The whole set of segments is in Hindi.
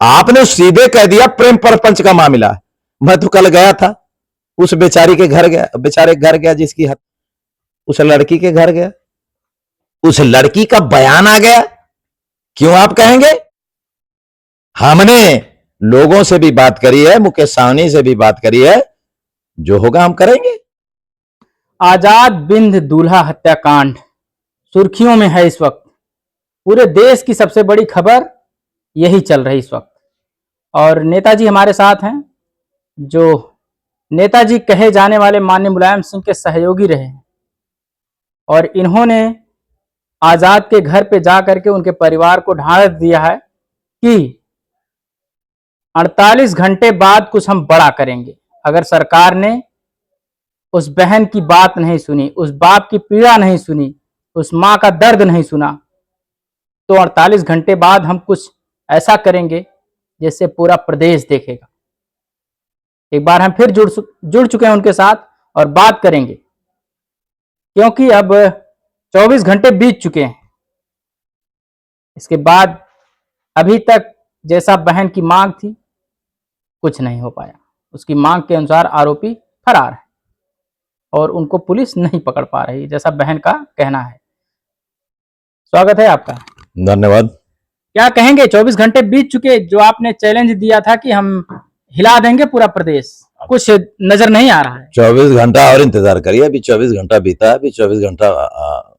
आपने सीधे कह दिया प्रेम प्रपंच का मामला है। मैं तो कल गया था, उस बेचारी के घर गया, बेचारे घर गया जिसकी उस लड़की के घर गया, उस लड़की का बयान आ गया। क्यों आप कहेंगे? हमने लोगों से भी बात करी है, मुकेश साहनी से भी बात करी है, जो होगा हम करेंगे। आजाद बिंद दूल्हा हत्याकांड सुर्खियों में है इस वक्त। पूरे देश की सबसे बड़ी खबर यही चल रही इस वक्त। और नेताजी हमारे साथ हैं, जो नेताजी कहे जाने वाले माननीय मुलायम सिंह के सहयोगी रहे हैं, और इन्होंने आजाद के घर पे जा करके उनके परिवार को ढांढस दिया है कि 48 घंटे बाद कुछ हम बड़ा करेंगे। अगर सरकार ने उस बहन की बात नहीं सुनी, उस बाप की पीड़ा नहीं सुनी, उस माँ का दर्द नहीं सुना, तो 48 घंटे बाद हम कुछ ऐसा करेंगे जिससे पूरा प्रदेश देखेगा। एक बार हम फिर जुड़ चुके हैं उनके साथ और बात करेंगे, क्योंकि अब 24 घंटे बीत चुके हैं। इसके बाद अभी तक जैसा बहन की मांग थी कुछ नहीं हो पाया। उसकी मांग के अनुसार आरोपी फरार है और उनको पुलिस नहीं पकड़ पा रही, जैसा बहन का कहना है। स्वागत है आपका। धन्यवाद। क्या कहेंगे? 24 घंटे बीत चुके, जो आपने चैलेंज दिया था कि हम हिला देंगे पूरा प्रदेश, कुछ नजर नहीं आ रहा है। 24 घंटा और इंतजार करिए। अभी 24 घंटा बीता है, अभी 24 घंटा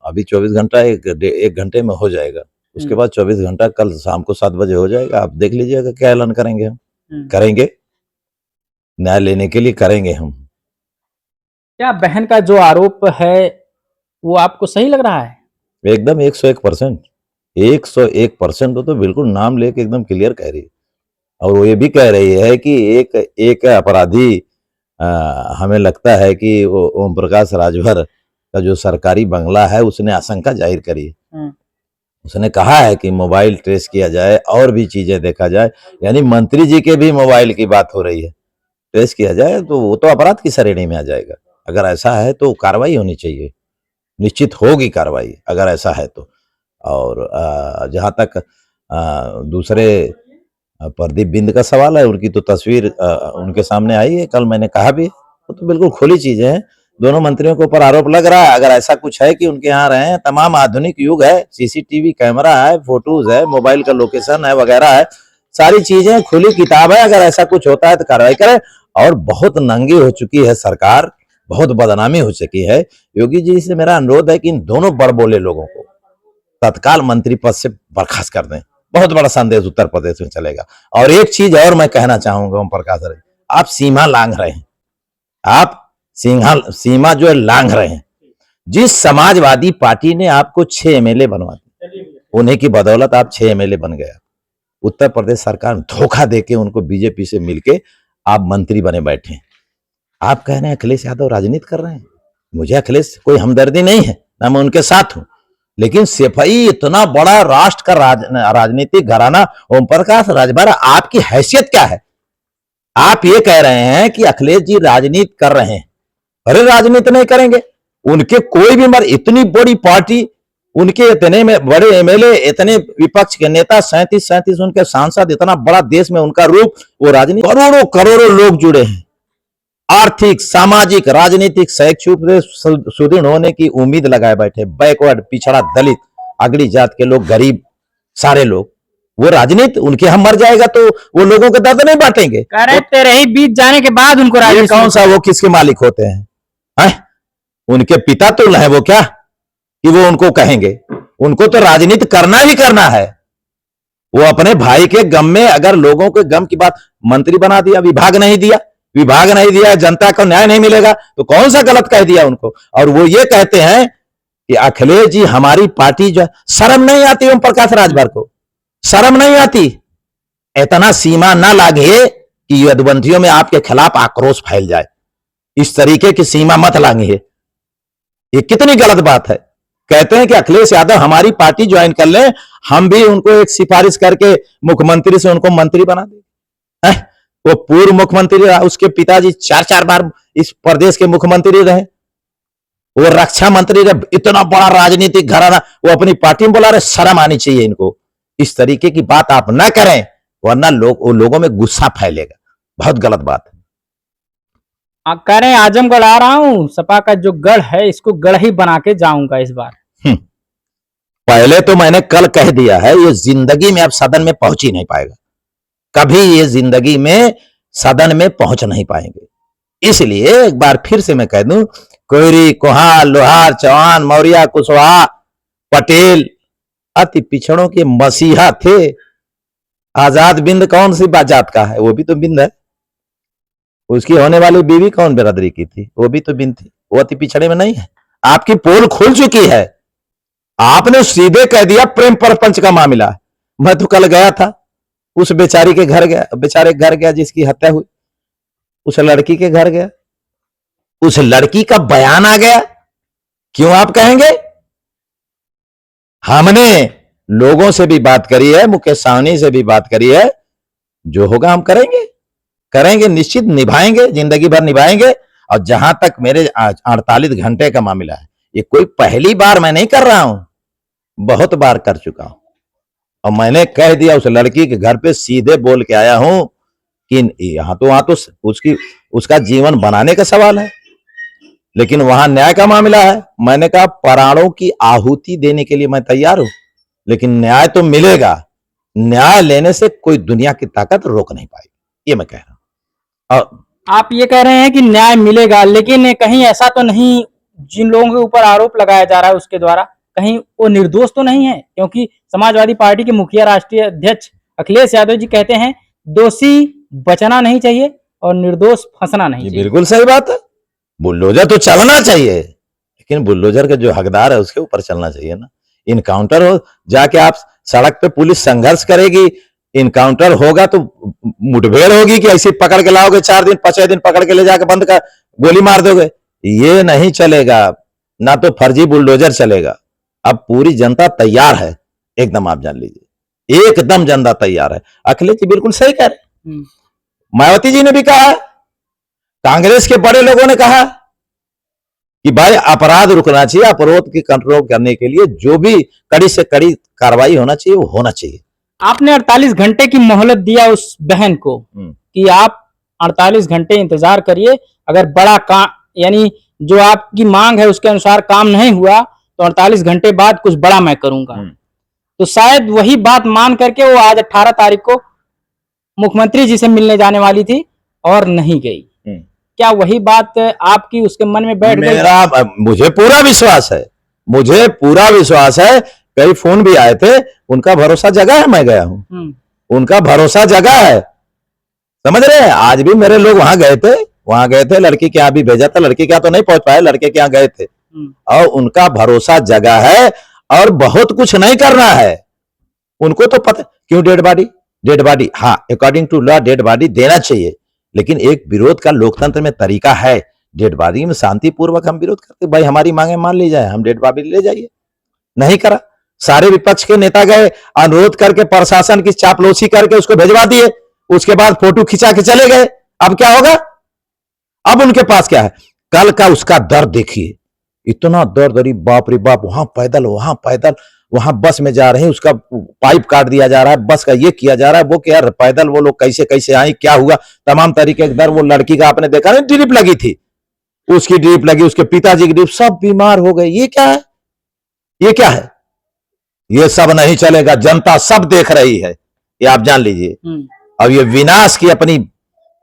अभी 24 घंटा एक घंटे में हो जाएगा। उसके बाद 24 घंटा कल शाम को 7 बजे हो जाएगा। आप देख लीजिएगा क्या ऐलान करेंगे हम। करेंगे, न्याय लेने के लिए करेंगे हम। क्या बहन का जो आरोप है वो आपको सही लग रहा है? एकदम 101%, 101%। तो बिल्कुल नाम लेके एकदम क्लियर कह रही है। और वो ये भी कह रही है कि एक अपराधी हमें लगता है कि वो ओम प्रकाश राजभर का जो सरकारी बंगला है उसने आशंका जाहिर करी है। उसने कहा है कि मोबाइल ट्रेस किया जाए और भी चीजें देखा जाए, यानी मंत्री जी के भी मोबाइल की बात हो रही है, ट्रेस किया जाए तो वो तो अपराध की श्रेणी में आ जाएगा। अगर ऐसा है तो कार्रवाई होनी चाहिए, निश्चित होगी कार्रवाई अगर ऐसा है तो। और जहां तक दूसरे प्रदीप बिंद का सवाल है, उनकी तो तस्वीर उनके सामने आई है, कल मैंने कहा भी, वो तो बिल्कुल खुली चीजें हैं। दोनों मंत्रियों के ऊपर आरोप लग रहा है। अगर ऐसा कुछ है कि उनके यहाँ रहे हैं, तमाम आधुनिक युग है, सीसीटीवी कैमरा है, फोटोज है, मोबाइल का लोकेशन है वगैरह है, सारी चीजें खुली किताब है। अगर ऐसा कुछ होता है तो कार्रवाई करें। और बहुत नंगी हो चुकी है सरकार, बहुत बदनामी हो चुकी है। योगी जी से मेरा अनुरोध है कि इन दोनों बड़बोले लोगों को तत्काल मंत्री पद से बर्खास्त कर दें। बहुत बड़ा संदेश उत्तर प्रदेश में चलेगा। और एक चीज और मैं कहना चाहूंगा ओम प्रकाश राय, आप सीमा लांघ रहे हैं, आप सीमा जो है लांघ रहे हैं। जिस समाजवादी पार्टी ने आपको 6 एमएलए बनवा दिए, उन्हीं की बदौलत आप 6 एमएलए बन गया। उत्तर प्रदेश सरकार धोखा देके उनको बीजेपी से मिलके आप मंत्री बने बैठे। आप कह रहे हैं अखिलेश यादव राजनीति कर रहे हैं। मुझे अखिलेश कोई हमदर्दी नहीं है, ना मैं उनके साथ हूं, लेकिन सिपाही इतना बड़ा राष्ट्र का राजनीतिक घराना ओम प्रकाश राजभर, आपकी हैसियत क्या है? आप ये कह रहे हैं कि अखिलेश जी राजनीति कर रहे हैं। अरे राजनीति नहीं करेंगे, उनके कोई भी इतनी बड़ी पार्टी, उनके इतने में बड़े एमएलए, इतने विपक्ष के नेता, 37 उनके सांसद, इतना बड़ा देश में उनका रूप, वो राजनीति, करोड़ों करोड़ों लोग जुड़े हैं। आर्थिक, सामाजिक, राजनीतिक, शैक्षिक सुदृढ़ होने की उम्मीद लगाए बैठे। बैकवर्ड, पिछड़ा, दलित, अगड़ी जात के लोग, गरीब, सारे लोग, वो राजनीति उनके हम मर जाएगा तो वो लोगों के दर्द नहीं बांटेंगे। तेरे ही बीत जाने के बाद उनको राजनीति कौन सा, वो किसके मालिक होते हैं? उनके पिता तो है वो, क्या कि वो उनको कहेंगे? उनको तो राजनीति करना ही करना है। वो अपने भाई के गम में, अगर लोगों के गम की बात, मंत्री बना दिया, विभाग नहीं दिया, जनता को न्याय नहीं मिलेगा, तो कौन सा गलत कह दिया उनको? और वो ये कहते हैं कि अखिलेश जी हमारी पार्टी जो, शर्म नहीं आती ओम प्रकाश राजभर को? शर्म नहीं आती? इतना सीमा ना लांघिए कि युद्धबंदियों में आपके खिलाफ आक्रोश फैल जाए। इस तरीके की सीमा मत लांघिए, ये कितनी गलत बात है। कहते हैं कि अखिलेश यादव हमारी पार्टी ज्वाइन कर ले, हम भी उनको एक सिफारिश करके मुख्यमंत्री से उनको मंत्री बना दे। वो पूर्व मुख्यमंत्री रहा, उसके पिताजी 4 बार इस प्रदेश के मुख्यमंत्री रहे, वो रक्षा मंत्री रहे, इतना बड़ा राजनीतिक घराना, वो अपनी पार्टी में बोला रहे। शर्म आनी चाहिए इनको। इस तरीके की बात आप ना करें वरना लोगों में गुस्सा फैलेगा। बहुत गलत बात है। कह रहे हैं आजमगढ़ आ रहा हूँ, सपा का जो गढ़ है इसको गढ़ ही बना के जाऊंगा इस बार। पहले तो मैंने कल कह दिया है, ये जिंदगी में अब सदन में पहुंच ही नहीं पाएगा, कभी ये जिंदगी में सदन में पहुंच नहीं पाएंगे। इसलिए एक बार फिर से मैं कह दूं, कोयरी, कोहार, लोहार, चौहान, मौर्य, कुशवाहा, पटेल अति पिछड़ों के मसीहा थे। आजाद बिंद कौन सी जात का है? वो भी तो बिंद है। उसकी होने वाली बीवी कौन बिरादरी की थी? वो भी तो बिंद थी। वो अति पिछड़े में नहीं है। आपकी पोल खुल चुकी है, आपने सीधे कह दिया प्रेम प्रपंच का मामला है। मैं तो कल गया था, उस बेचारी के घर गया, बेचारे के घर गया जिसकी हत्या हुई, उस लड़की के घर गया, उस लड़की का बयान आ गया। क्यों आप कहेंगे? हमने लोगों से भी बात करी है, मुकेश साहनी से भी बात करी है, जो होगा हम करेंगे, करेंगे, निश्चित निभाएंगे, जिंदगी भर निभाएंगे। और जहां तक मेरे 48 घंटे का मामला है, ये कोई पहली बार मैं नहीं कर रहा हूं, बहुत बार कर चुका हूं। और मैंने कह दिया, उस लड़की के घर पे सीधे बोल के आया हूं कि वहां तो उसका जीवन बनाने का सवाल है, लेकिन वहां न्याय का मामला है। मैंने कहा प्राणों की आहुति देने के लिए मैं तैयार हूं, लेकिन न्याय तो मिलेगा। न्याय लेने से कोई दुनिया की ताकत रोक नहीं पाएगी, ये मैं कह रहा हूं। और आप ये कह रहे हैं कि न्याय मिलेगा, लेकिन कहीं ऐसा तो नहीं जिन लोगों के ऊपर आरोप लगाया जा रहा है उसके द्वारा कहीं वो निर्दोष तो नहीं है? क्योंकि समाजवादी पार्टी के मुखिया राष्ट्रीय अध्यक्ष अखिलेश यादव जी कहते हैं दोषी बचना नहीं चाहिए और निर्दोष फंसना नहीं चाहिए। बिल्कुल सही बात है। बुलडोजर तो चलना चाहिए, लेकिन बुलडोजर के जो हकदार है उसके ऊपर चलना चाहिए ना। इनकाउंटर हो, जाके आप सड़क पे पुलिस संघर्ष करेगी, इनकाउंटर होगा तो मुठभेड़ होगी कि ऐसे पकड़ के लाओगे, 4 दिन 5 दिन पकड़ के ले जाके बंद कर गोली मार दोगे? ये नहीं चलेगा, ना तो फर्जी बुलडोजर चलेगा। अब पूरी जनता तैयार है, एकदम आप जान लीजिए, एकदम जनता तैयार है। अखिलेश जी बिल्कुल सही कह रहे, मायावती जी ने भी कहा, कांग्रेस के बड़े लोगों ने कहा कि भाई अपराध रुकना चाहिए, अपराध की कंट्रोल करने के लिए जो भी कड़ी से कड़ी कार्रवाई होना चाहिए वो होना चाहिए। आपने 48 घंटे की मोहलत दिया उस बहन को कि आप 48 घंटे इंतजार करिए, अगर बड़ा काम यानी जो आपकी मांग है उसके अनुसार काम नहीं हुआ तो 48 घंटे बाद कुछ बड़ा मैं करूंगा। तो शायद वही बात मान करके वो आज 18 तारीख को मुख्यमंत्री जी से मिलने जाने वाली थी और नहीं गई। क्या वही बात आपकी उसके मन में बैठ गई? मुझे पूरा विश्वास है, मुझे पूरा विश्वास है। कई फोन भी आए थे, उनका भरोसा जगा है, मैं गया हूं, उनका भरोसा जगा है, समझ रहे हैं। आज भी मेरे लोग वहां गए थे, लड़की के यहाँ भी भेजा था, लड़की के यहाँ तो नहीं पहुंच पाए, लड़के के यहाँ गए थे, और उनका भरोसा जगा है। और बहुत कुछ नहीं करना है उनको, तो पता क्यों डेड बॉडी, हाँ according to law dead body देना चाहिए, लेकिन एक विरोध का लोकतंत्र में तरीका है, डेड बॉडी में शांतिपूर्वक हम विरोध करते, भाई हमारी मांगे मान ली जाए, हम डेड बॉडी ले जाइए। नहीं करा, सारे विपक्ष के नेता गए, अनुरोध करके प्रशासन की चापलूसी करके उसको भेजवा दिए, उसके बाद फोटो खिंचा के चले गए। अब क्या होगा? अब उनके पास क्या है? कल का उसका दर्द देखिए, इतना दर्द, अरे बाप रे बाप, वहां पैदल, वहां बस में जा रहे हैं, उसका पाइप काट दिया जा रहा है, बस का ये किया जा रहा है, वो क्या पैदल, वो लोग कैसे कैसे आए, क्या हुआ, तमाम तरीके के दर्द। वो लड़की का आपने देखा ना, ड्रिप लगी थी, उसकी ड्रिप लगी, उसके पिताजी की ड्रिप, सब बीमार हो गए। ये क्या है? ये क्या है? ये सब नहीं चलेगा, जनता सब देख रही है, ये आप जान लीजिए। अब ये विनाश की अपनी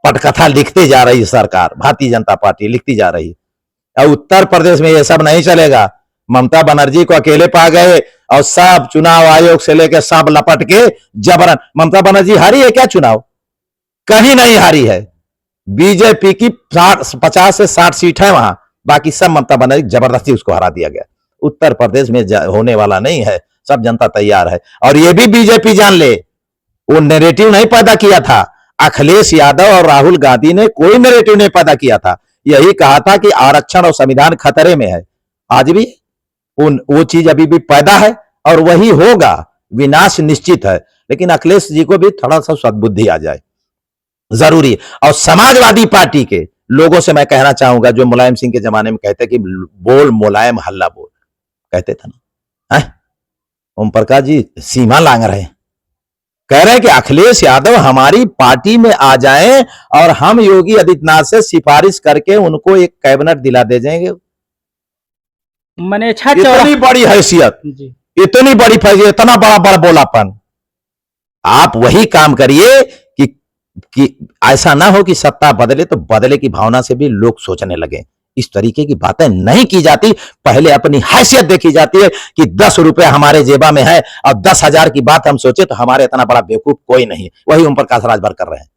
पटकथा लिखते जा रही है सरकार, भारतीय जनता पार्टी लिखती जा रही है। उत्तर प्रदेश में ये सब नहीं चलेगा। ममता बनर्जी को अकेले पा गए और सब चुनाव आयोग से लेकर सब लपट के जबरन। ममता बनर्जी हारी है क्या चुनाव? कहीं नहीं हारी है। बीजेपी की 50 से 60 सीट है वहां, बाकी सब ममता बनर्जी जबरदस्ती उसको हरा दिया गया। उत्तर प्रदेश में होने वाला नहीं है, सब जनता तैयार है। और ये भी बीजेपी जान ले, वो नैरेटिव नहीं पैदा किया था, अखिलेश यादव और राहुल गांधी ने कोई नैरेटिव नहीं पैदा किया था। यही कहा था कि आरक्षण और संविधान खतरे में है। आज भी वो चीज अभी भी पैदा है और वही होगा, विनाश निश्चित है। लेकिन अखिलेश जी को भी थोड़ा सा सद्बुद्धि आ जाए, जरूरी है। और समाजवादी पार्टी के लोगों से मैं कहना चाहूंगा, जो मुलायम सिंह के जमाने में कहते कि बोल मुलायम हल्ला बोल, कहते थे ना, ओम प्रकाश जी सीमा लांग रहे हैं, कह रहे हैं कि अखिलेश यादव हमारी पार्टी में आ जाएं और हम योगी आदित्यनाथ से सिफारिश करके उनको एक कैबिनेट दिला दे जाएंगे। मैंने अच्छा इतनी बड़ी हैसियत, जी इतनी बड़ी फैसला, इतना बड़ा बड़ा बोलापन। आप वही काम करिए कि ऐसा ना हो कि सत्ता बदले तो बदले की भावना से भी लोग सोचने लगे। इस तरीके की बातें नहीं की जाती, पहले अपनी हैसियत देखी जाती है कि 10 रुपए हमारे जेबा में है और 10,000 की बात हम सोचे तो हमारे इतना बड़ा बेवकूफ कोई नहीं। वही ओम प्रकाश राजभर कर रहे हैं।